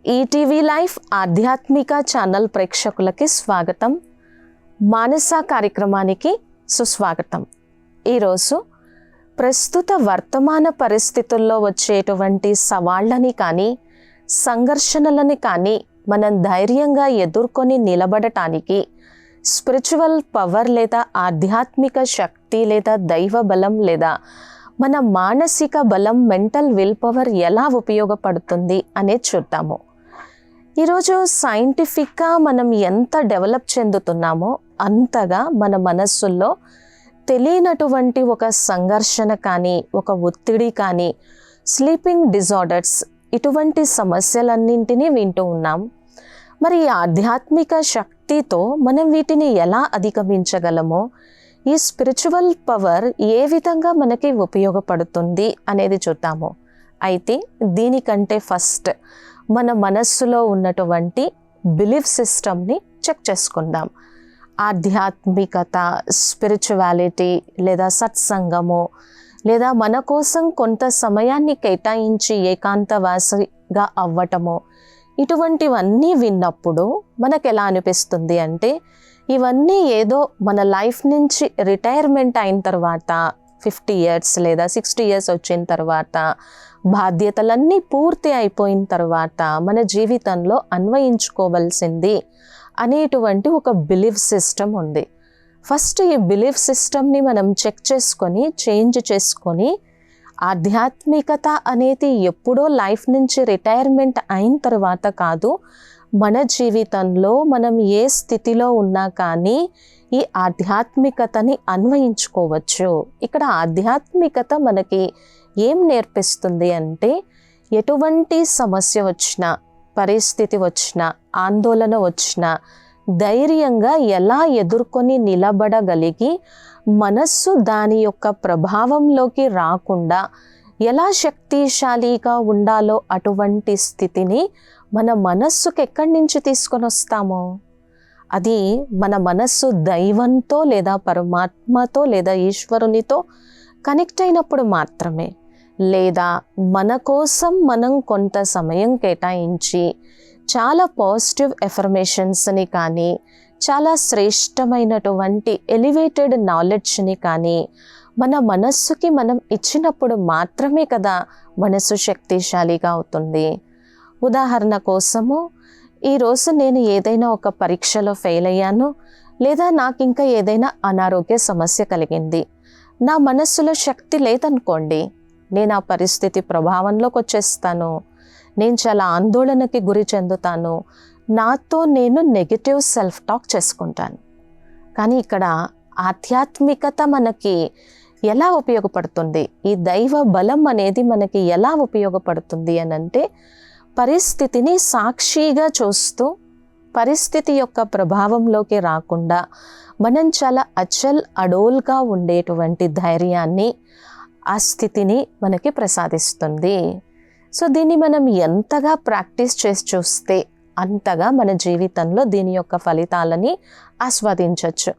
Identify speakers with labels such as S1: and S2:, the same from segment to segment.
S1: ETV life ఆధ్యాత్మిక channel ప్రేక్షకులకి స్వాగతం. మానస కార్యక్రమానికి సుస్వాగతం. ఈరోజు ప్రస్తుత వర్తమాన పరిస్థితుల్లో వచ్చేటువంటి సవాళ్ళని కానీ సంఘర్షణలని కానీ మనం ధైర్యంగా ఎదుర్కొని నిలబడటానికి స్పిరిచువల్ పవర్ లేదా ఆధ్యాత్మిక శక్తి లేదా దైవ బలం లేదా మన మానసిక బలం మెంటల్ విల్ పవర్ ఎలా ఉపయోగపడుతుంది అనేది చూద్దాము. ఈరోజు సైంటిఫిక్గా మనం ఎంత డెవలప్ చెందుతున్నామో అంతగా మన మనస్సుల్లో తెలియనటువంటి ఒక సంఘర్షణ కానీ ఒక ఒత్తిడి కానీ స్లీపింగ్ డిజార్డర్స్ ఇటువంటి సమస్యలన్నింటినీ వింటూ ఉన్నాం. మరి ఈ ఆధ్యాత్మిక శక్తితో మనం వీటిని ఎలా అధిగమించగలమో, ఈ స్పిరిచువల్ పవర్ ఏ విధంగా మనకి ఉపయోగపడుతుంది అనేది చూద్దాము. అయితే దీనికంటే ఫస్ట్ మన మనస్సులో ఉన్నటువంటి బిలీఫ్ సిస్టమ్ని చెక్ చేసుకుందాం. ఆధ్యాత్మికత, స్పిరిచువాలిటీ లేదా సత్సంగము లేదా మన కోసం కొంత సమయాన్ని కేటాయించి ఏకాంతవాసిగా అవ్వటము, ఇటువంటివన్నీ విన్నప్పుడు మనకు ఎలా అనిపిస్తుంది అంటే ఇవన్నీ ఏదో మన లైఫ్ నుంచి రిటైర్మెంట్ అయిన తర్వాత 50 years లేదా 60 years వచ్చిన తర్వాత బాధ్యతలన్నీ పూర్తి అయిపోయిన తర్వాత మన జీవితంలో అన్వయించుకోవాల్సింది అనేటువంటి ఒక బిలీఫ్ సిస్టమ్ ఉంది. ఫస్ట్ ఈ బిలీఫ్ సిస్టమ్ని మనం చెక్ చేసుకొని చేంజ్ చేసుకొని ఆధ్యాత్మికత అనేది ఎప్పుడో లైఫ్ నుంచి రిటైర్మెంట్ అయిన తర్వాత కాదు, మన జీవితంలో మనం ఏ స్థితిలో ఉన్నా కానీ ఈ ఆధ్యాత్మికతని అన్వయించుకోవచ్చు. ఇక్కడ ఆధ్యాత్మికత మనకి ఏం నేర్పిస్తుంది అంటే ఎటువంటి సమస్య వచ్చినా, పరిస్థితి వచ్చినా, ఆందోళన వచ్చినా ధైర్యంగా ఎలా ఎదుర్కొని నిలబడగలిగి మనస్సు దాని యొక్క ప్రభావంలోకి రాకుండా ఎలా శక్తిశాలిగా ఉండాలో అటువంటి స్థితిని మన మనస్సుకి ఎక్కడి నుంచి తీసుకొని వస్తామో, అది మన మనస్సు దైవంతో లేదా పరమాత్మతో లేదా ఈశ్వరునితో కనెక్ట్ అయినప్పుడు మాత్రమే, లేదా మన కోసం మనం కొంత సమయం కేటాయించి చాలా పాజిటివ్ ఎఫర్మేషన్స్ని కానీ చాలా శ్రేష్టమైనటువంటి ఎలివేటెడ్ నాలెడ్జ్ని కానీ మన మనస్సుకి మనం ఇచ్చినప్పుడు మాత్రమే కదా మనస్సు శక్తిశాలిగా అవుతుంది. ఉదాహరణ కోసము, ఈరోజు నేను ఏదైనా ఒక పరీక్షలో ఫెయిల్ అయ్యాను లేదా నాకు ఇంకా ఏదైనా అనారోగ్య సమస్య కలిగింది, నా మనస్సులో శక్తి లేదనుకోండి, నేను ఆ పరిస్థితి ప్రభావంలోకి వచ్చేస్తాను, నేను చాలా ఆందోళనకి గురి చెందుతాను, నాతో నేను నెగిటివ్ సెల్ఫ్ టాక్ చేసుకుంటాను. కానీ ఇక్కడ ఆధ్యాత్మికత మనకి ఎలా ఉపయోగపడుతుంది, ఈ దైవ బలం అనేది మనకి ఎలా ఉపయోగపడుతుంది అని అంటే పరిస్థితిని సాక్షిగా చూస్తూ పరిస్థితి యొక్క ప్రభావంలోకి రాకుండా మనం చాలా అచల్ అడోల్గా ఉండేటువంటి ధైర్యాన్ని, ఆ స్థితిని మనకి ప్రసాదిస్తుంది. సో దీన్ని మనం ఎంతగా ప్రాక్టీస్ చేసి చూస్తే అంతగా మన జీవితంలో దీని యొక్క ఫలితాలని ఆస్వాదించవచ్చు.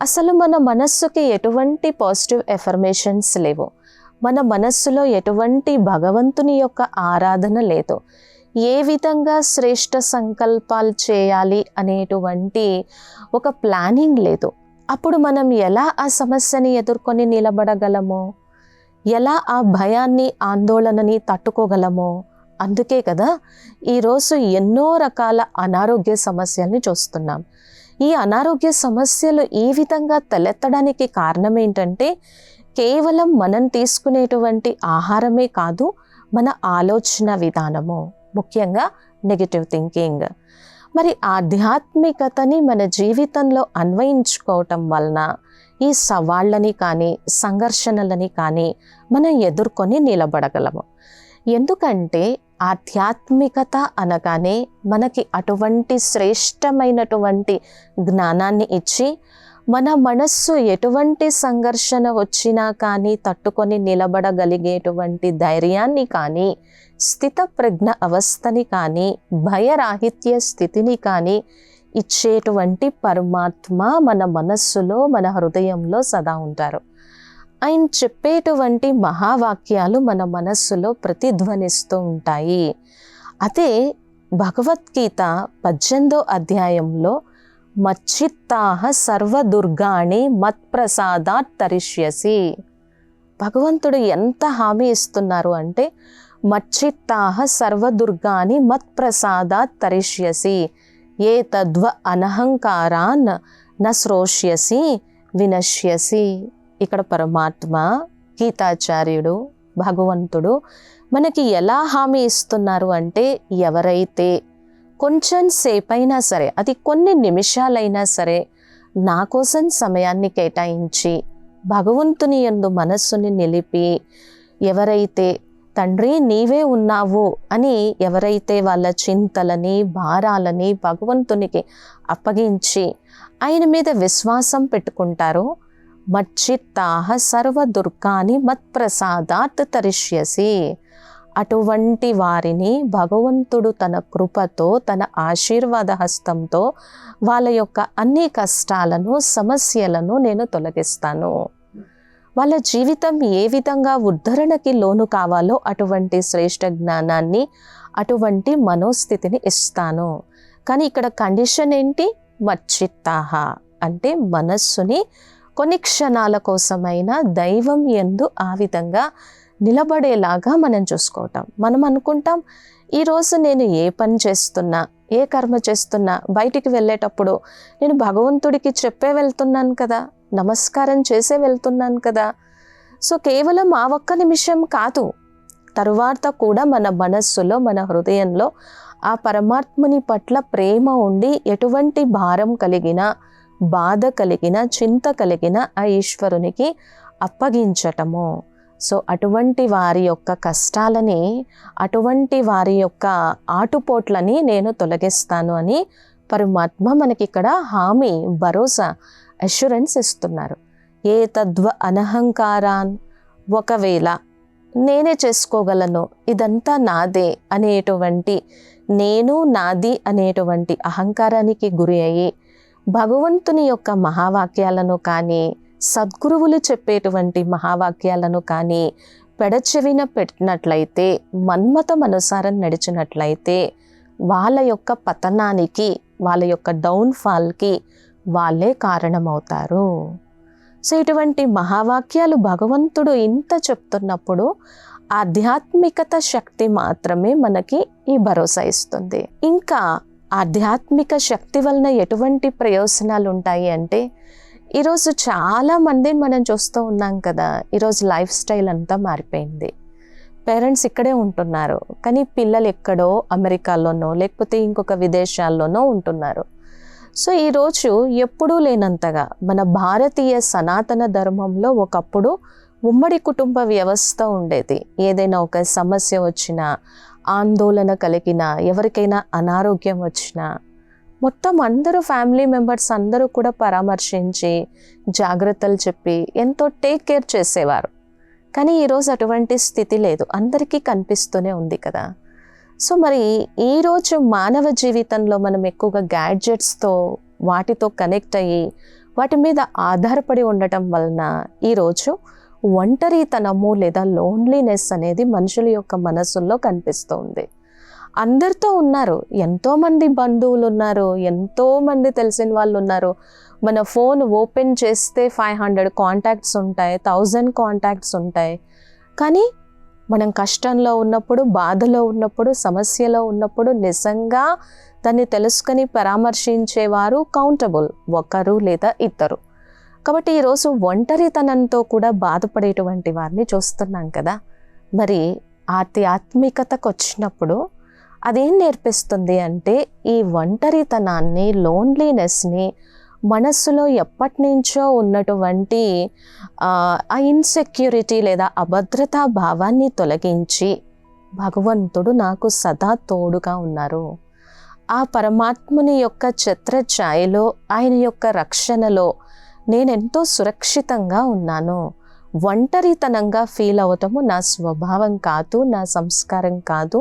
S1: అసలు మన మనస్సుకి ఎటువంటి పాజిటివ్ ఎఫర్మేషన్స్ లేవు, మన మనస్సులో ఎటువంటి భగవంతుని యొక్క ఆరాధన లేదు, ఏ విధంగా శ్రేష్ట సంకల్పాలు చేయాలి అనేటువంటి ఒక ప్లానింగ్ లేదు. అప్పుడు మనం ఎలా ఆ సమస్యని ఎదుర్కొని నిలబడగలమో, ఎలా ఆ భయాన్ని ఆందోళనని తట్టుకోగలమో. అందుకే కదా ఈరోజు ఎన్నో రకాల అనారోగ్య సమస్యల్ని చూస్తున్నాం. ఈ అనారోగ్య సమస్యలు ఈ విధంగా తలెత్తడానికి కారణం ఏంటంటే కేవలం మనం తీసుకునేటువంటి ఆహారమే కాదు, మన ఆలోచన విధానము, ముఖ్యంగా నెగిటివ్ థింకింగ్. మరి ఆధ్యాత్మికతని మన జీవితంలో అన్వయించుకోవటం వలన ఈ సవాళ్ళని కానీ సంఘర్షణలని కానీ మనం ఎదుర్కొని నిలబడగలము. ఎందుకంటే ఆధ్యాత్మికత అనగానే మనకి అటువంటి శ్రేష్టమైనటువంటి జ్ఞానాన్ని ఇచ్చి మన మనస్సు ఎటువంటి సంఘర్షణ వచ్చినా కానీ తట్టుకొని నిలబడగలిగేటువంటి ధైర్యాన్ని కానీ, స్థితప్రజ్ఞ అవస్థని కానీ, భయరాహిత్య స్థితిని కానీ ఇచ్చేటువంటి పరమాత్మ మన మనస్సులో, మన హృదయంలో సదా ఉంటారు. ఆయన చెప్పేటువంటి మహావాక్యాలు మన మనస్సులో ప్రతిధ్వనిస్తూ ఉంటాయి. అదే భగవద్గీత 18వ అధ్యాయంలో మచ్చిత్తాహ సర్వదుర్గాణి మత్ప్రసాదాత్ తరిష్యసి, భగవంతుడు ఎంత హామీ ఇస్తున్నారు అంటే మచ్చిత్తాహ సర్వదుర్గాని మత్ప్రసాదాత్ తరిష్యసి ఏ తద్వ అనహంకారాన్ న శ్రోష్యసి వినశ్యసి. ఇక్కడ పరమాత్మ గీతాచార్యుడు భగవంతుడు మనకి ఎలా హామీ ఇస్తున్నారు అంటే ఎవరైతే కొంచెం సేపైనా సరే, అది కొన్ని నిమిషాలైనా సరే నా కోసం సమయాన్ని కేటాయించి భగవంతుని యందు మనస్సుని నిలిపి, ఎవరైతే తండ్రి నీవే ఉన్నావు అని ఎవరైతే వాళ్ళ చింతలని భారాలని భగవంతునికి అప్పగించి ఆయన మీద విశ్వాసం పెట్టుకుంటారో మచ్చిత్తాహ సర్వదుర్గాని మత్ప్రసాదాత్ తరిష్యసి, అటువంటి వారిని భగవంతుడు తన కృపతో తన ఆశీర్వాద హస్తంతో వాళ్ళ యొక్క అన్ని కష్టాలను సమస్యలను నేను తొలగిస్తాను. వాళ్ళ జీవితం ఏ విధంగా ఉద్ధరణకి లోను కావాలో అటువంటి శ్రేష్ఠ జ్ఞానాన్ని, అటువంటి మనోస్థితిని ఇస్తాను. కానీ ఇక్కడ కండిషన్ ఏంటి? మచ్చిత్తాహ అంటే మనస్సుని కొన్ని క్షణాల కోసమైనా దైవం యందు ఆ విధంగా నిలబడేలాగా మనం చూసుకోవటం. మనం అనుకుంటాం ఈరోజు నేను ఏ పని చేస్తున్నా, ఏ కర్మ చేస్తున్నా, బయటికి వెళ్ళేటప్పుడు నేను భగవంతుడికి చెప్పే వెళ్తున్నాను కదా, నమస్కారం చేసే వెళ్తున్నాను కదా. సో కేవలం ఆ ఒక్క నిమిషం కాదు, తరువాత కూడా మన మనస్సులో మన హృదయంలో ఆ పరమాత్ముని పట్ల ప్రేమ ఉండి ఎటువంటి భారం కలిగిన, బాధ కలిగిన, చింత కలిగిన ఆ ఈశ్వరునికి అప్పగించటము. సో అటువంటి వారి యొక్క కష్టాలని, అటువంటి వారి యొక్క ఆటుపోట్లని నేను తొలగిస్తాను అని పరమాత్మ మనకి ఇక్కడ హామీ, భరోసా, అష్యూరెన్స్ ఇస్తున్నారు. ఏ తద్వ అనహంకారాన్, ఒకవేళ నేనే చేసుకోగలను, ఇదంతా నాదే అనేటువంటి, నేను నాది అనేటువంటి అహంకారానికి గురి అయ్యి భగవంతుని యొక్క మహావాక్యాలను కానీ, సద్గురువులు చెప్పేటువంటి మహావాక్యాలను కానీ పెడచెవిన పెట్టినట్లయితే, మన్మతం అనుసారం నడిచినట్లయితే వాళ్ళ యొక్క పతనానికి, వాళ్ళ యొక్క డౌన్ఫాల్కి వాళ్ళే కారణమవుతారు. సో ఇటువంటి మహావాక్యాలు భగవంతుడు ఇంత చెప్తున్నప్పుడు ఆధ్యాత్మికత శక్తి మాత్రమే మనకి ఈ భరోసా ఇస్తుంది. ఇంకా ఆధ్యాత్మిక శక్తి వలన ఎటువంటి ప్రయోజనాలు ఉంటాయి అంటే, ఈరోజు చాలామందిని మనం చూస్తూ ఉన్నాం కదా, ఈరోజు లైఫ్ స్టైల్ అంతా మారిపోయింది. పేరెంట్స్ ఇక్కడే ఉంటున్నారు, కానీ పిల్లలు ఎక్కడో అమెరికాలోనో లేకపోతే ఇంకొక విదేశాల్లోనో ఉంటున్నారు. సో ఈరోజు ఎప్పుడూ లేనంతగా మన భారతీయ సనాతన ధర్మంలో ఒకప్పుడు ఉమ్మడి కుటుంబ వ్యవస్థ ఉండేది. ఏదైనా ఒక సమస్య వచ్చినా, ఆందోళన కలిగినా, ఎవరికైనా అనారోగ్యం వచ్చినా మొత్తం అందరూ ఫ్యామిలీ మెంబర్స్ అందరూ కూడా పరామర్శించి జాగ్రత్తలు చెప్పి ఎంతో టేక్ కేర్ చేసేవారు. కానీ ఈరోజు అటువంటి స్థితి లేదు, అందరికీ కనిపిస్తూనే ఉంది కదా. సో మరి ఈరోజు మానవ జీవితంలో మనం ఎక్కువగా గ్యాడ్జెట్స్తో, వాటితో కనెక్ట్ అయ్యి వాటి మీద ఆధారపడి ఉండటం వలన ఈరోజు ఒంటరితనము లేదా లోన్లీనెస్ అనేది మనుషుల యొక్క మనసుల్లో కనిపిస్తుంది. అందరితో ఉన్నారు, ఎంతోమంది బంధువులు ఉన్నారు, ఎంతోమంది తెలిసిన వాళ్ళు ఉన్నారు. మన ఫోన్ ఓపెన్ చేస్తే 500 కాంటాక్ట్స్ ఉంటాయి, 1000 కాంటాక్ట్స్ ఉంటాయి. కానీ మనం కష్టంలో ఉన్నప్పుడు, బాధలో ఉన్నప్పుడు, సమస్యలో ఉన్నప్పుడు నిజంగా దాన్ని తెలుసుకొని పరామర్శించేవారు కౌంటబుల్, ఒకరు లేదా ఇద్దరు. కాబట్టి ఈరోజు ఒంటరితనంతో కూడా బాధపడేటువంటి వారిని చూస్తున్నాం కదా. మరి ఆధ్యాత్మికతకు వచ్చినప్పుడు అదేం నేర్పిస్తుంది అంటే, ఈ ఒంటరితనాన్ని, లోన్లీనెస్ని, మనస్సులో ఎప్పటి నుంచో ఉన్నటువంటి ఆ ఇన్సెక్యూరిటీ లేదా అభద్రతా భావాన్ని తొలగించి భగవంతుడు నాకు సదా తోడుగా ఉన్నారు, ఆ పరమాత్ముని యొక్క ఛత్రఛాయలో, ఆయన యొక్క రక్షణలో నేనెంతో సురక్షితంగా ఉన్నాను, ఒంటరితనంగా ఫీల్ అవటము నా స్వభావం కాదు, నా సంస్కారం కాదు,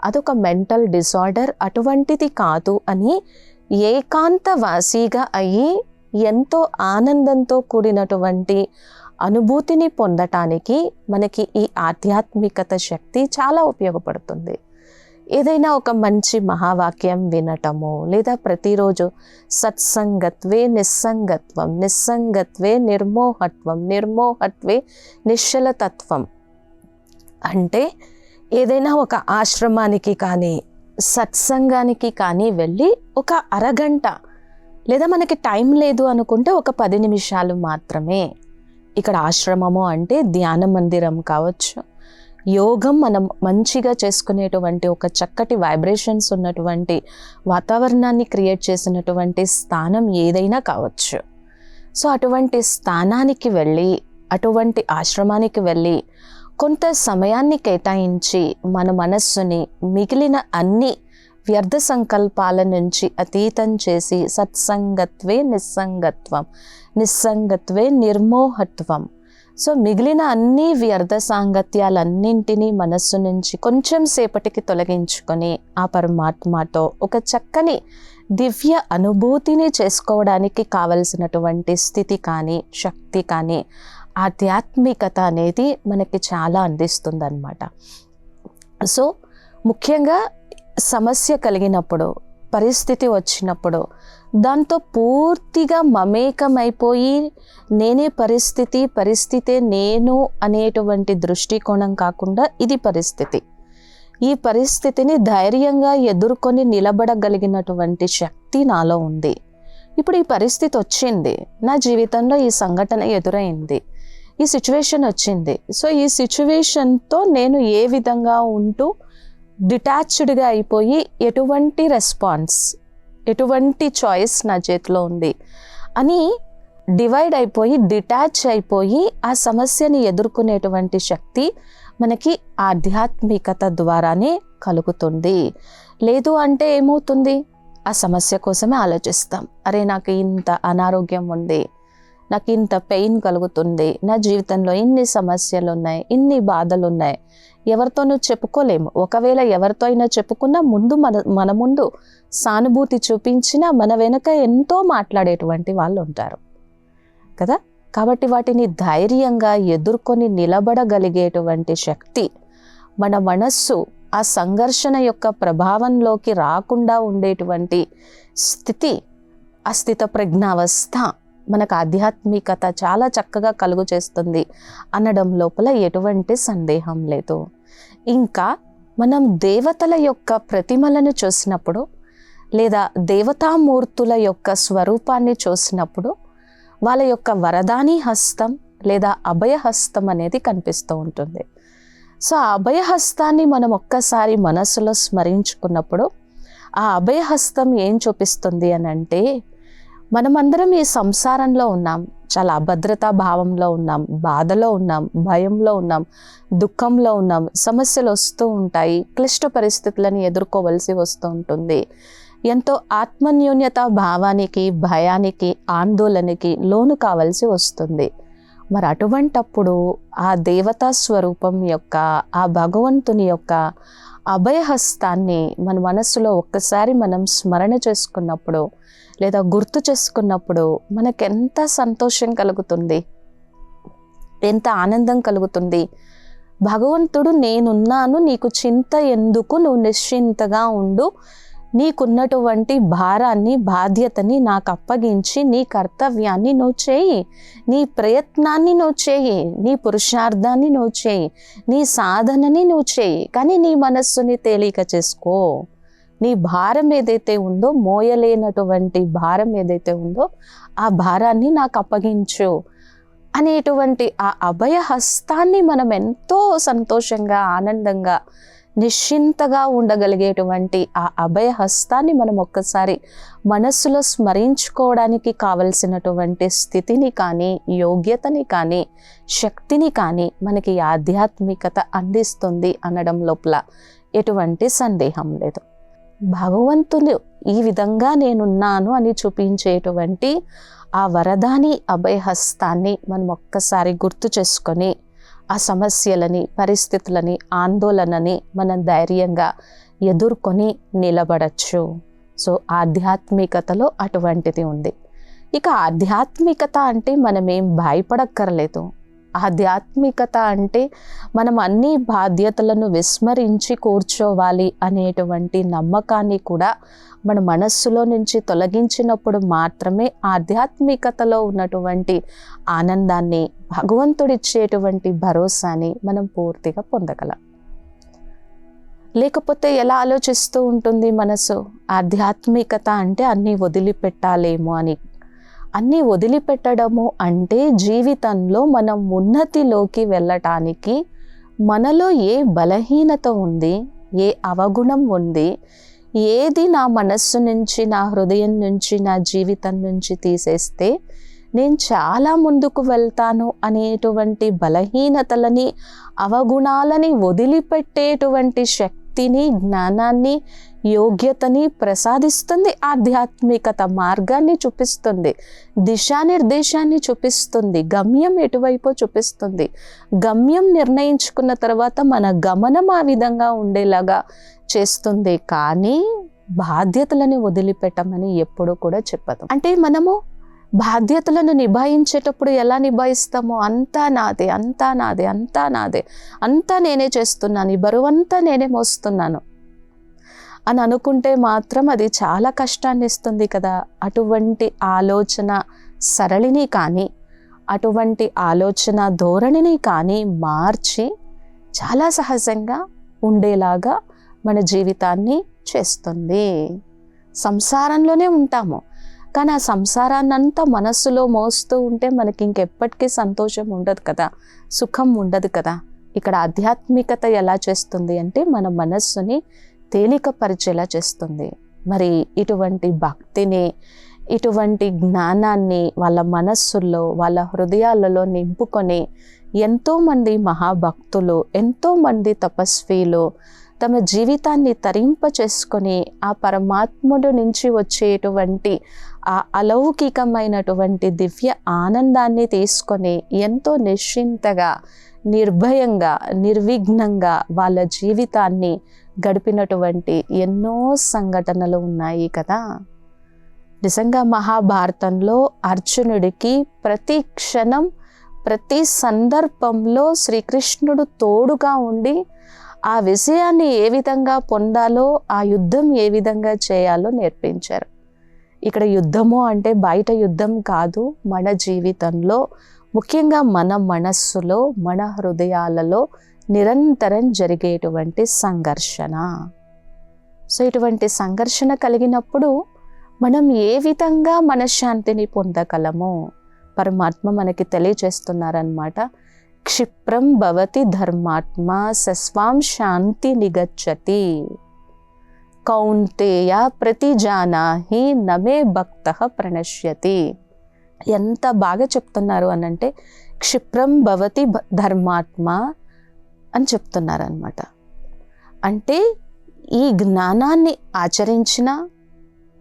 S1: అదొక మెంటల్ డిజార్డర్, అటువంటిది కాదు అని ఏకాంతవాసిగా అయ్యి ఎంతో ఆనందంతో కూడినటువంటి అనుభూతిని పొందటానికి మనకి ఈ ఆధ్యాత్మికత శక్తి చాలా ఉపయోగపడుతుంది. ఏదైనా ఒక మంచి మహావాక్యం వినటము, లేదా ప్రతిరోజు సత్సంగత్వే నిస్సంగత్వం, నిస్సంగత్వే నిర్మోహత్వం, నిర్మోహత్వే నిశ్చలతత్వం. అంటే ఏదైనా ఒక ఆశ్రమానికి కానీ సత్సంగానికి కానీ వెళ్ళి ఒక అరగంట, లేదా మనకి టైం లేదు అనుకుంటే ఒక 10 నిమిషాలు మాత్రమే. ఇక్కడ ఆశ్రమము అంటే ధ్యాన మందిరం కావచ్చు, యోగం మనం మంచిగా చేసుకునేటువంటి ఒక చక్కటి వైబ్రేషన్స్ ఉన్నటువంటి వాతావరణాన్ని క్రియేట్ చేసినటువంటి స్థానం ఏదైనా కావచ్చు. సో అటువంటి స్థానానికి వెళ్ళి, అటువంటి ఆశ్రమానికి వెళ్ళి కొంత సమయాన్ని కేటాయించి మన మనస్సుని మిగిలిన అన్ని వ్యర్థ సంకల్పాల నుంచి అతీతం చేసి సత్సంగత్వే నిస్సంగత్వం, నిస్సంగత్వే నిర్మోహత్వం. సో మిగిలిన అన్ని వ్యర్థ సాంగత్యాలన్నింటినీ మనస్సు నుంచి కొంచెం సేపటికి తొలగించుకొని ఆ పరమాత్మతో ఒక చక్కని దివ్య అనుభూతిని చేసుకోవడానికి కావలసినటువంటి స్థితి కానీ శక్తి కానీ ఆధ్యాత్మికత అనేది మనకి చాలా అందిస్తుందన్నమాట. సో ముఖ్యంగా సమస్య కలిగినప్పుడు, పరిస్థితి వచ్చినప్పుడు దాంతో పూర్తిగా మమేకమైపోయి నేనే పరిస్థితి, పరిస్థితే నేను అనేటువంటి దృష్టికోణం కాకుండా ఇది పరిస్థితి, ఈ పరిస్థితిని ధైర్యంగా ఎదుర్కొని నిలబడగలిగినటువంటి శక్తి నాలో ఉంది. ఇప్పుడు ఈ పరిస్థితి వచ్చింది, నా జీవితంలో ఈ సంఘటన ఎదురైంది, ఈ సిచ్యువేషన్ వచ్చింది. సో ఈ సిచ్యువేషన్తో నేను ఏ విధంగా ఉంటూ డిటాచ్డ్గా అయిపోయి ఎటువంటి రెస్పాన్స్, ఎటువంటి చాయిస్ నా చేతిలో ఉంది అని డివైడ్ అయిపోయి, డిటాచ్ అయిపోయి ఆ సమస్యని ఎదుర్కొనేటువంటి శక్తి మనకి ఆధ్యాత్మికత ద్వారానే కలుగుతుంది. లేదు అంటే ఏమవుతుంది, ఆ సమస్య కోసమే ఆలోచిస్తాం. అరే నాకు ఇంత అనారోగ్యం ఉంది, నాకు ఇంత పెయిన్ కలుగుతుంది, నా జీవితంలో ఇన్ని సమస్యలు ఉన్నాయి, ఇన్ని బాధలు ఉన్నాయి, ఎవరితోనూ చెప్పుకోలేము. ఒకవేళ ఎవరితో అయినా చెప్పుకున్నా ముందు మన ముందు సానుభూతి చూపించినా మన వెనుక ఎంతో మాట్లాడేటువంటి వాళ్ళు ఉంటారు కదా. కాబట్టి వాటిని ధైర్యంగా ఎదుర్కొని నిలబడగలిగేటువంటి శక్తి, మన మనస్సు ఆ సంఘర్షణ యొక్క ప్రభావంలోకి రాకుండా ఉండేటువంటి స్థితి, ఆ స్థిత ప్రజ్ఞావస్థ మనకు ఆధ్యాత్మికత చాలా చక్కగా కలుగు చేస్తుంది అనడం లోపల ఎటువంటి సందేహం లేదు. ఇంకా మనం దేవతల యొక్క ప్రతిమలను చూసినప్పుడు, లేదా దేవతామూర్తుల యొక్క స్వరూపాన్ని చూసినప్పుడు వాళ్ళ యొక్క వరదాని హస్తం లేదా అభయహస్తం అనేది కనిపిస్తూ ఉంటుంది. సో ఆ అభయహస్తాన్ని మనం ఒక్కసారి మనసులో స్మరించుకున్నప్పుడు ఆ అభయహస్తం ఏం చూపిస్తుంది అని అంటే, మనమందరం ఈ సంసారంలో ఉన్నాం, చాలా అభద్రతా భావంలో ఉన్నాం, బాధలో ఉన్నాం, భయంలో ఉన్నాం, దుఃఖంలో ఉన్నాం, సమస్యలు వస్తూ ఉంటాయి, క్లిష్ట పరిస్థితులను ఎదుర్కోవలసి వస్తూ ఉంటుంది, ఎంతో ఆత్మన్యూన్యత భావానికి, భయానికి, ఆందోళనకి లోను కావాల్సి వస్తుంది. మరి అటువంటప్పుడు ఆ దేవతా స్వరూపం యొక్క, ఆ భగవంతుని యొక్క అభయహస్తాన్ని మన మనసులో ఒక్కసారి మనం స్మరణ చేసుకున్నప్పుడు, లేదా గుర్తు చేసుకున్నప్పుడు మనకెంత సంతోషం కలుగుతుంది, ఎంత ఆనందం కలుగుతుంది. భగవంతుడు నేనున్నాను, నీకు చింత ఎందుకు, నువ్వు నిశ్చింతగా ఉండు, నీకున్నటువంటి భారాన్ని, బాధ్యతని నాకు అప్పగించి నీ కర్తవ్యాన్ని నువ్వు చేయి, నీ ప్రయత్నాన్ని నువ్వు చేయి, నీ పురుషార్థాన్ని నువ్వు చేయి, నీ సాధనని నువ్వు చేయి, కానీ నీ మనస్సుని తేలిక చేసుకో. నీ భారం ఏదైతే ఉందో, మోయలేనటువంటి భారం ఏదైతే ఉందో ఆ భారాన్ని నాకు అప్పగించు అనేటువంటి ఆ అభయ హస్తాన్ని మనం ఎంతో సంతోషంగా, ఆనందంగా, నిశ్చింతగా ఉండగలిగేటువంటి ఆ అభయ హస్తాన్ని మనం ఒక్కసారి మనస్సులో స్మరించుకోవడానికి కావలసినటువంటి స్థితిని కానీ, యోగ్యతని కానీ, శక్తిని కానీ మనకి ఆధ్యాత్మికత అందిస్తుంది అనడం లోపల ఎటువంటి సందేహం లేదు. భగవంతుడు ఈ విధంగా నేనున్నాను అని చూపించేటువంటి ఆ వరదాని అభయహస్తాన్ని మనం ఒక్కసారి గుర్తు చేసుకొని ఆ సమస్యలని, పరిస్థితులని, ఆందోళనని మనం ధైర్యంగా ఎదుర్కొని నిలబడచ్చు. సో ఆధ్యాత్మికతలో అటువంటిది ఉంది. ఇక ఆధ్యాత్మికత అంటే మనమేం భయపడక్కర్లేదు. ఆధ్యాత్మికత అంటే మనం అన్ని బాధ్యతలను విస్మరించి కూర్చోవాలి అనేటువంటి నమ్మకాన్ని కూడా మన మనస్సులో నుంచి తొలగించినప్పుడు మాత్రమే ఆధ్యాత్మికతలో ఉన్నటువంటి ఆనందాన్ని, భగవంతుడిచ్చేటువంటి భరోసాని మనం పూర్తిగా పొందగలం. లేకపోతే ఎలా ఆలోచిస్తూ ఉంటుంది మనసు, ఆధ్యాత్మికత అంటే అన్నీ వదిలిపెట్టాలేమో అని. అన్నీ వదిలిపెట్టడము అంటే జీవితంలో మనం ఉన్నతిలోకి వెళ్ళటానికి మనలో ఏ బలహీనత ఉంది, ఏ అవగుణం ఉంది, ఏది నా మనస్సు నుంచి, నా హృదయం నుంచి, నా జీవితం నుంచి తీసేస్తే నేను చాలా ముందుకు వెళ్తాను అనేటువంటి బలహీనతలని, అవగుణాలని వదిలిపెట్టేటువంటి శక్తిని, జ్ఞానాన్ని, యోగ్యతని ప్రసాదిస్తుంది. ఆధ్యాత్మికత మార్గాన్ని చూపిస్తుంది, దిశానిర్దేశాన్ని చూపిస్తుంది, గమ్యం ఎటువైపో చూపిస్తుంది. గమ్యం నిర్ణయించుకున్న తర్వాత మన గమనం ఆ విధంగా ఉండేలాగా చేస్తుంది. కానీ బాధ్యతలను వదిలిపెట్టమని ఎప్పుడూ కూడా చెప్పదు. అంటే మనము బాధ్యతలను నిభాయించేటప్పుడు ఎలా నిభాయిస్తామో, అంతా నాదే, అంతా నాదే, అంతా నాదే, అంతా నేనే చేస్తున్నాను, ఈ బరువంతా నేనే మోస్తున్నాను అని అనుకుంటే మాత్రం అది చాలా కష్టాన్ని ఇస్తుంది కదా. అటువంటి ఆలోచన సరళిని కానీ, అటువంటి ఆలోచన ధోరణిని కానీ మార్చి చాలా సహజంగా ఉండేలాగా మన జీవితాన్ని చేస్తుంది. సంసారంలోనే ఉంటాము, కానీ ఆ సంసారాన్నంతా మనస్సులో మోస్తూ ఉంటే మనకి ఇంకెప్పటికీ సంతోషం ఉండదు కదా, సుఖం ఉండదు కదా. ఇక్కడ ఆధ్యాత్మికత ఎలా చేస్తుంది అంటే మన మనస్సుని తేలికపరిచేలా చేస్తుంది. మరి ఇటువంటి భక్తిని, ఇటువంటి జ్ఞానాన్ని వాళ్ళ మనస్సుల్లో, వాళ్ళ హృదయాలలో నింపుకొని ఎంతోమంది మహాభక్తులు, ఎంతోమంది తపస్వీలు తమ జీవితాన్ని తరింప చేసుకొని ఆ పరమాత్ముడు నుంచి వచ్చేటువంటి ఆ అలౌకికమైనటువంటి దివ్య ఆనందాన్ని తీసుకొని ఎంతో నిశ్చింతగా, నిర్భయంగా, నిర్విఘ్నంగా వాళ్ళ జీవితాన్ని గడిపినటువంటి ఎన్నో సంఘటనలు ఉన్నాయి కదా. నిజంగా మహాభారతంలో అర్జునుడికి ప్రతి క్షణం, ప్రతి సందర్భంలో శ్రీకృష్ణుడు తోడుగా ఉండి ఆ విజయాన్ని ఏ విధంగా పొందాలో, ఆ యుద్ధం ఏ విధంగా చేయాలో నేర్పించారు. ఇక్కడ యుద్ధము అంటే బయట యుద్ధం కాదు, మన జీవితంలో, ముఖ్యంగా మన మనస్సులో, మన హృదయాలలో నిరంతరం జరిగేటువంటి సంఘర్షణ. సో ఇటువంటి సంఘర్షణ కలిగినప్పుడు మనం ఏ విధంగా మనశ్శాంతిని పొందగలము పరమాత్మ మనకి తెలియచేస్తున్నారన్నమాట. క్షిప్రం భవతి ధర్మాత్మ సస్వాం శాంతి నిగచ్చతి కౌంతేయ ప్రతిజానాహి నమే భక్తః ప్రణశ్యతి. ఎంత బాగా చెప్తున్నారు అనంటే క్షిప్రం భవతి ధర్మాత్మ అని చెప్తున్నారనమాట. అంటే ఈ జ్ఞానాన్ని ఆచరించిన,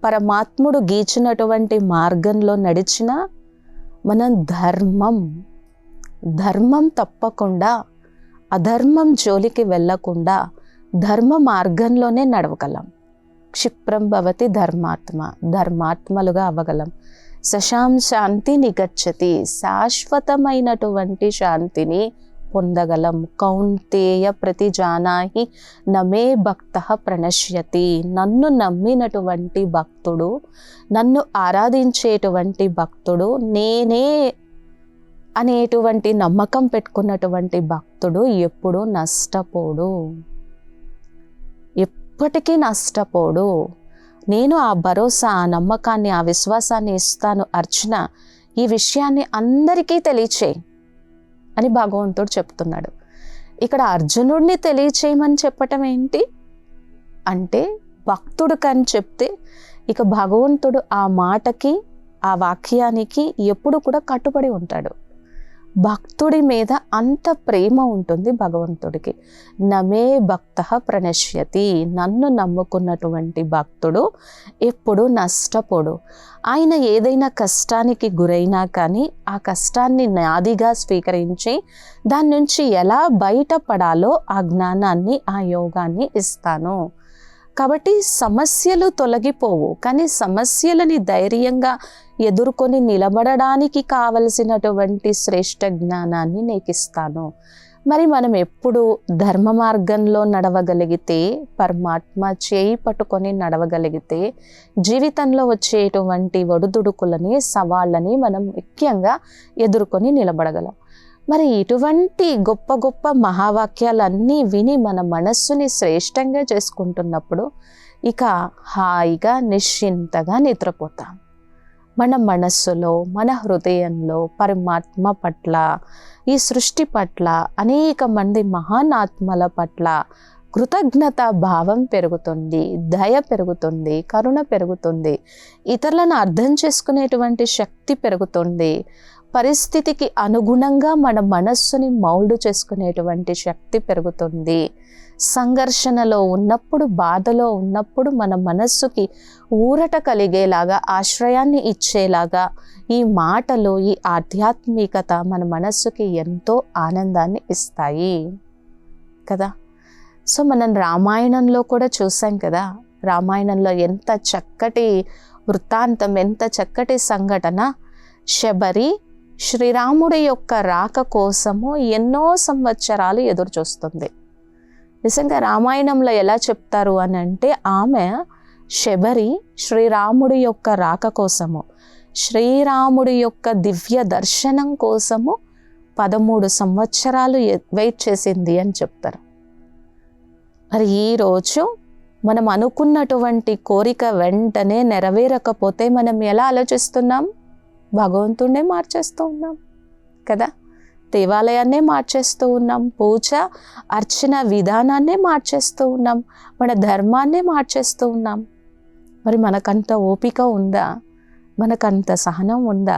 S1: పరమాత్ముడు గీచినటువంటి మార్గంలో నడిచిన మనం ధర్మం తప్పకుండా, అధర్మం జోలికి వెళ్ళకుండా ధర్మ మార్గంలోనే నడవగలం. క్షిప్రం భవతి ధర్మాత్మ, ధర్మాత్మలుగా అవ్వగలం. సశాం శాంతి నిగచ్చతి, శాశ్వతమైనటువంటి శాంతిని పొందగలం. కౌంతేయ ప్రతిజానాహి నమే భక్తః ప్రణశ్యతి. నన్ను నమ్మినటువంటి భక్తుడు, నన్ను ఆరాధించేటువంటి భక్తుడు, నేనే అనేటువంటి నమ్మకం పెట్టుకున్నటువంటి భక్తుడు ఎప్పుడూ నష్టపోడు, ఎప్పటికీ నష్టపోడు. నేను ఆ భరోసా, ఆ నమ్మకాన్ని, ఆ విశ్వాసాన్ని ఇస్తాను అర్జున, ఈ విషయాన్ని అందరికీ తెలియచేయి అని భగవంతుడు చెప్తున్నాడు. ఇక్కడ అర్జునుడిని తెలియచేయమని చెప్పటం ఏంటి అంటే, భక్తుడు కని చెప్తే ఇక భగవంతుడు ఆ మాటకి, ఆ వాక్యానికి ఎప్పుడు కూడా కట్టుబడి ఉంటాడు. భక్తుడి మీద అంత ప్రేమ ఉంటుంది భగవంతుడికి. నమే భక్తః ప్రణశ్యతి, నన్ను నమ్ముకున్నటువంటి భక్తుడు ఎప్పుడు నష్టపోడు. ఆయన ఏదైనా కష్టానికి గురైనా కానీ ఆ కష్టాన్ని నాదిగా స్వీకరించి దాని నుంచి ఎలా బయటపడాలో ఆ జ్ఞానాన్ని, ఆ యోగాన్ని ఇస్తాను. కాబట్టి సమస్యలు తొలగిపోవు, కానీ సమస్యలని ధైర్యంగా ఎదుర్కొని నిలబడడానికి కావలసినటువంటి శ్రేష్ఠ జ్ఞానాన్ని నీకు ఇస్తాను. మరి మనం ఎప్పుడు ధర్మ మార్గంలో నడవగలిగితే, పరమాత్మ చేయి పట్టుకొని నడవగలిగితే జీవితంలో వచ్చేటువంటి ఒడుదుడుకులని, సవాళ్ళని మనం ముఖ్యంగా ఎదుర్కొని నిలబడగలం. మరి ఇటువంటి గొప్ప గొప్ప మహావాక్యాలన్నీ విని మన మనస్సుని శ్రేష్టంగా చేసుకుంటున్నప్పుడు ఇక హాయిగా నిశ్చింతగా నిద్రపోతాం. మన మనస్సులో, మన హృదయంలో పరమాత్మ పట్ల, ఈ సృష్టి పట్ల, అనేక మంది మహానాత్మల పట్ల కృతజ్ఞత భావం పెరుగుతుంది, దయ పెరుగుతుంది, కరుణ పెరుగుతుంది, ఇతరులను అర్థం చేసుకునేటువంటి శక్తి పెరుగుతుంది, పరిస్థితికి అనుగుణంగా మన మనస్సుని మౌల్డ్ చేసుకునేటువంటి శక్తి పెరుగుతుంది. సంఘర్షణలో ఉన్నప్పుడు, బాధలో ఉన్నప్పుడు మన మనస్సుకి ఊరట కలిగేలాగా, ఆశ్రయాన్ని ఇచ్చేలాగా ఈ మాటలు, ఈ ఆధ్యాత్మికత మన మనస్సుకి ఎంతో ఆనందాన్ని ఇస్తాయి కదా. సో మనం రామాయణంలో కూడా చూసాం కదా, రామాయణంలో ఎంత చక్కటి వృత్తాంతం, ఎంత చక్కటి సంఘటన. శబరి శ్రీరాముడి యొక్క రాక కోసము ఎన్నో సంవత్సరాలు ఎదురు చూస్తుంది. నిజంగా రామాయణంలో ఎలా చెప్తారు అని అంటే, ఆమె శబరి శ్రీరాముడి యొక్క రాక కోసము, శ్రీరాముడి యొక్క దివ్య దర్శనం కోసము 13 సంవత్సరాలు వెయిట్ చేసింది అని చెప్తారు. మరి ఈరోజు మనం అనుకున్నటువంటి కోరిక వెంటనే నెరవేరకపోతే మనం ఎలా ఆలోచిస్తున్నాం? భగవంతుడినే మార్చేస్తూ ఉన్నాం కదా, దేవాలయాన్నే మార్చేస్తూ ఉన్నాం, పూజ అర్చన విధానాన్నే మార్చేస్తూ ఉన్నాం, మన ధర్మాన్నే మార్చేస్తూ ఉన్నాం. మరి మనకంత ఓపిక ఉందా? మనకంత సహనం ఉందా?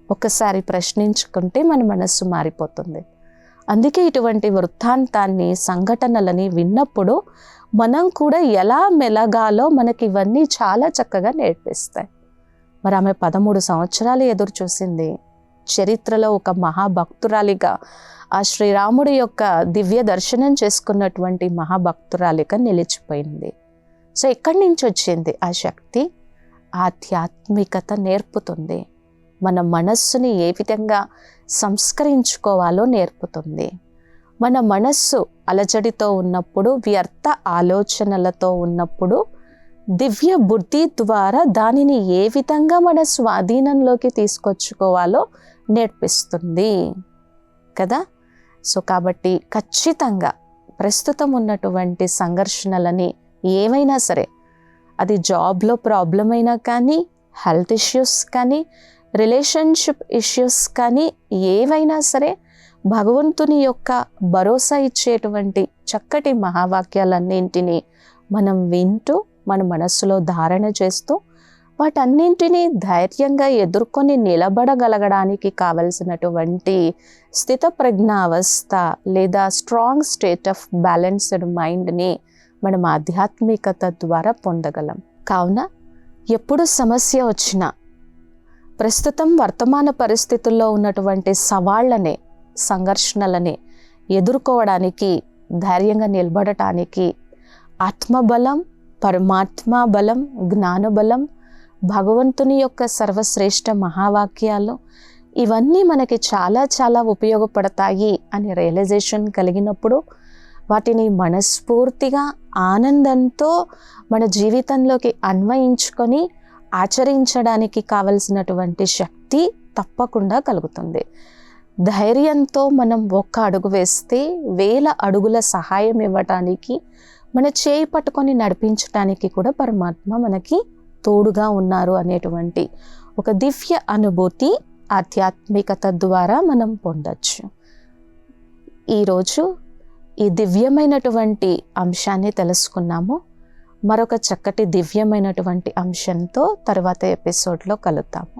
S1: ఒక్కసారి ప్రశ్నించుకుంటే మన మనస్సు మారిపోతుంది. అందుకే ఇటువంటి వృత్తాంతాన్ని, సంఘటనలని విన్నప్పుడు మనం కూడా ఎలా మెలగాలో మనకి ఇవన్నీ చాలా చక్కగా నేర్పిస్తాయి. మరి ఆమె 13 సంవత్సరాలు ఎదురు చూసింది. చరిత్రలో ఒక మహాభక్తురాలిగా, ఆ శ్రీరాముడి యొక్క దివ్య దర్శనం చేసుకున్నటువంటి మహాభక్తురాలిగా నిలిచిపోయింది. సో ఎక్కడి నుంచి వచ్చింది ఆ శక్తి? ఆధ్యాత్మికత నేర్పుతుంది. మన మనస్సుని ఏ విధంగా సంస్కరించుకోవాలో నేర్పుతుంది. మన మనస్సు అలజడితో ఉన్నప్పుడు, వ్యర్థ ఆలోచనలతో ఉన్నప్పుడు దివ్య బుద్ధి ద్వారా దానిని ఏ విధంగా మన స్వాధీనంలోకి తీసుకొచ్చుకోవాలో నేర్పిస్తుంది కదా. సో కాబట్టి ఖచ్చితంగా ప్రస్తుతం ఉన్నటువంటి సంఘర్షణలని ఏవైనా సరే, అది జాబ్లో ప్రాబ్లం అయినా కానీ, హెల్త్ ఇష్యూస్ కానీ, రిలేషన్షిప్ ఇష్యూస్ కానీ, ఏవైనా సరే భగవంతుని యొక్క భరోసా ఇచ్చేటువంటి చక్కటి మహావాక్యాలన్నింటినీ మనం వింటూ, మన మనస్సులో ధారణ చేస్తూ, వాటన్నింటినీ ధైర్యంగా ఎదుర్కొని నిలబడగలగడానికి కావలసినటువంటి స్థితప్రజ్ఞ అవస్థ లేదా స్ట్రాంగ్ స్టేట్ ఆఫ్ బ్యాలెన్స్డ్ మైండ్ని మనం ఆధ్యాత్మికత ద్వారా పొందగలం. కావున ఎప్పుడు సమస్య వచ్చినా, ప్రస్తుతం వర్తమాన పరిస్థితుల్లో ఉన్నటువంటి సవాళ్ళని, సంఘర్షణలని ఎదుర్కోవడానికి, ధైర్యంగా నిలబడటానికి ఆత్మబలం, పరమాత్మ బలం, జ్ఞానబలం, భగవంతుని యొక్క సర్వశ్రేష్ఠ మహావాక్యాలు, ఇవన్నీ మనకి చాలా చాలా ఉపయోగపడతాయి అని రియలైజేషన్ కలిగినప్పుడు వాటిని మనస్ఫూర్తిగా ఆనందంతో మన జీవితంలోకి అన్వయించుకొని ఆచరించడానికి కావలసినటువంటి శక్తి తప్పకుండా కలుగుతుంది. ధైర్యంతో మనం ఒక్క అడుగు వేస్తే 1000 అడుగుల సహాయం ఇవ్వటానికి, మన చేయి పట్టుకొని నడిపించడానికి కూడా పరమాత్మ మనకి తోడుగా ఉన్నారు అనేటువంటి ఒక దివ్య అనుభూతి ఆధ్యాత్మికత ద్వారా మనం పొందొచ్చు. ఈరోజు ఈ దివ్యమైనటువంటి అంశాన్ని తెలుసుకున్నాము. మరొక చక్కటి దివ్యమైనటువంటి అంశంతో తర్వాత ఎపిసోడ్లో కలుద్దాము.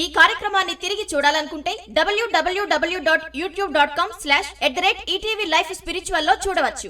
S2: ఈ కార్యక్రమాన్ని తిరిగి చూడాలనుకుంటే www.youtube.com/ETV Life Spiritual లో చూడవచ్చు.